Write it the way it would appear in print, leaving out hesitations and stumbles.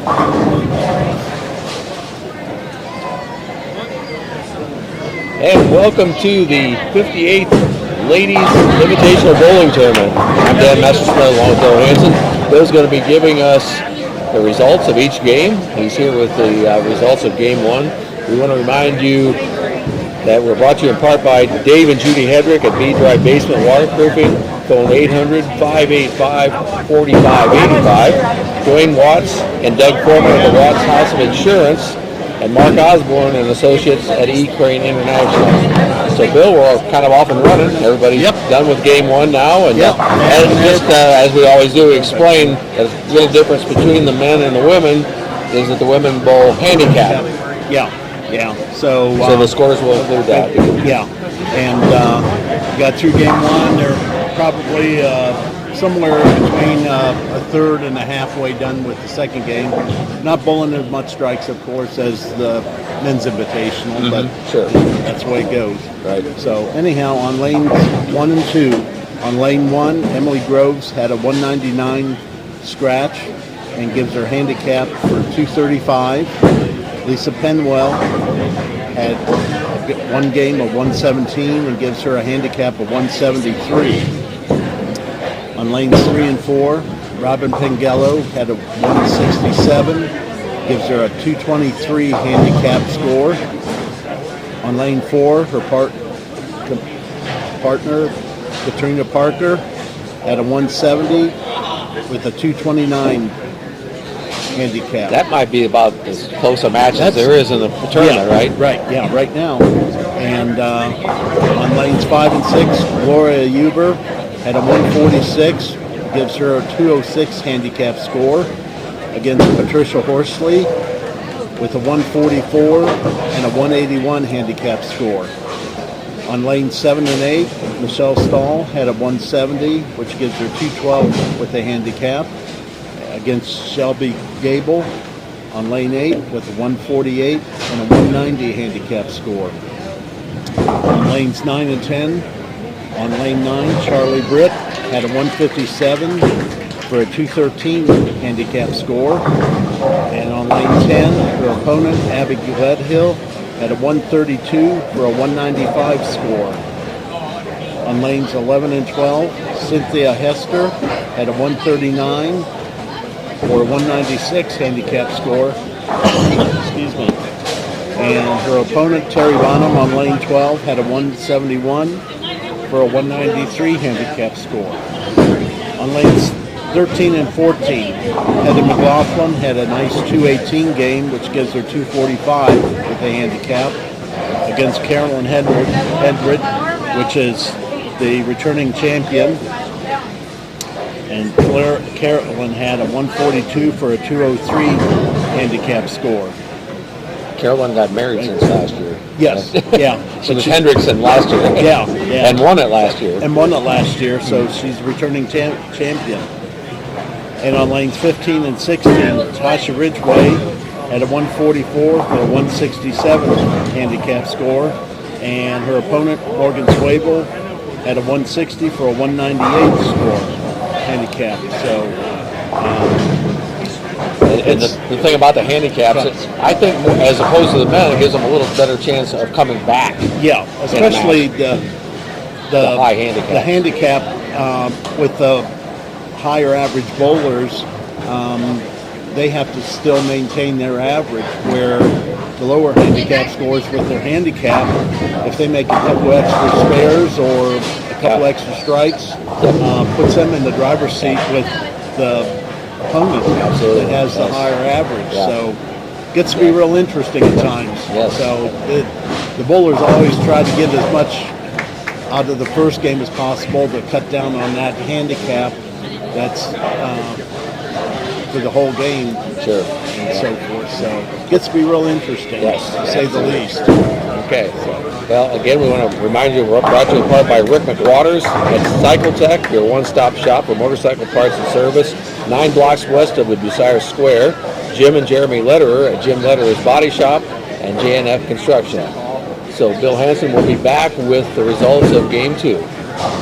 And welcome to the 58th Ladies Invitational Bowling Tournament. I'm Dan Messerschmidt along with Bill Hansen. Bill's going to be giving us the results of each game. He's here with the results of Game 1. We want to remind you that we're brought to you in part by Dave and Judy Hedrick at B-Drive Basement Waterproofing. Phone 800-585-4585. Dwayne Watts and Doug Foreman at the Watts House of Insurance. And Mark Osborne and Associates at E-Crane International. So, Bill, we're kind of off and running. Everybody's done with Game 1 now. And, and just as we always do, explain the little difference between the men and the women is that the women bowl handicap. So the scores will include that. And got through Game 1. They're probably somewhere between a third and a halfway done with the second game. Not bowling as much strikes, of course, as the men's invitational, but that's the way it goes. Right. So anyhow, on lanes 1 and 2, on lane 1, Emily Groves had a 199 scratch and gives her handicap for 235. Lisa Penwell had one game of 117 and gives her a handicap of 173. On lanes 3 and 4, Robin Pengello had a 167, gives her a 223 handicap score. On lane 4, her partner, Katrina Parker, had a 170 with a 229 handicap. That might be about as close a match as there is in the tournament, right? Right now. And on lanes 5 and 6, Gloria Huber had a 146, gives her a 206 handicap score against Patricia Horsley with a 144 and a 181 handicap score. On lanes 7 and 8, Michelle Stahl had a 170, which gives her 212 with a handicap against Shelby Gable on lane 8 with a 148 and a 190 handicap score. On lanes 9 and 10, on lane 9, Charlie Britt had a 157 for a 213 handicap score. And on lane 10, her opponent, Abby Gledhill, had a 132 for a 195 score. On lanes 11 and 12, Cynthia Hester had a 139 for a 196 handicap score. Excuse me. And her opponent, Terry Bonham, on lane 12, had a 171 for a 193 handicap score. On lanes 13 and 14, Heather McLaughlin had a nice 218 game, which gives her 245 with a handicap against Carolyn Hedred, which is the returning champion. And Carolyn had a 142 for a 203 handicap score. Carolyn got married since last year. Yes, She was Hendrickson last year. And won it last year. So she's returning champion. And on lanes 15 and 16, Tasha Ridgway had a 144 for a 167 handicap score. And her opponent, Morgan Swable, had a 160 for a 198 score handicap. So, and the thing about the handicaps, I think as opposed to the men, it gives them a little better chance of coming back. Yeah, especially the high handicap. The handicap with the higher average bowlers, they have to still maintain their average, where the lower handicap scores with their handicap, if they make a couple extra spares or a couple extra strikes, puts them in the driver's seat with the opponent that has the higher average. So it gets to be real interesting at times. So the bowlers always try to get as much out of the first game as possible to cut down on that handicap that's for the whole game. And so forth. So it gets to be real interesting, to say the least. Okay. Well, again, we want to remind you we're brought to you in part by Rick McWaters at Cycle Tech, your one-stop shop for motorcycle parts and service, 9 blocks west of the Bucyrus Square. Jim and Jeremy Lederer at Jim Lederer's Body Shop and JNF Construction. So Bill Hansen will be back with the results of Game 2.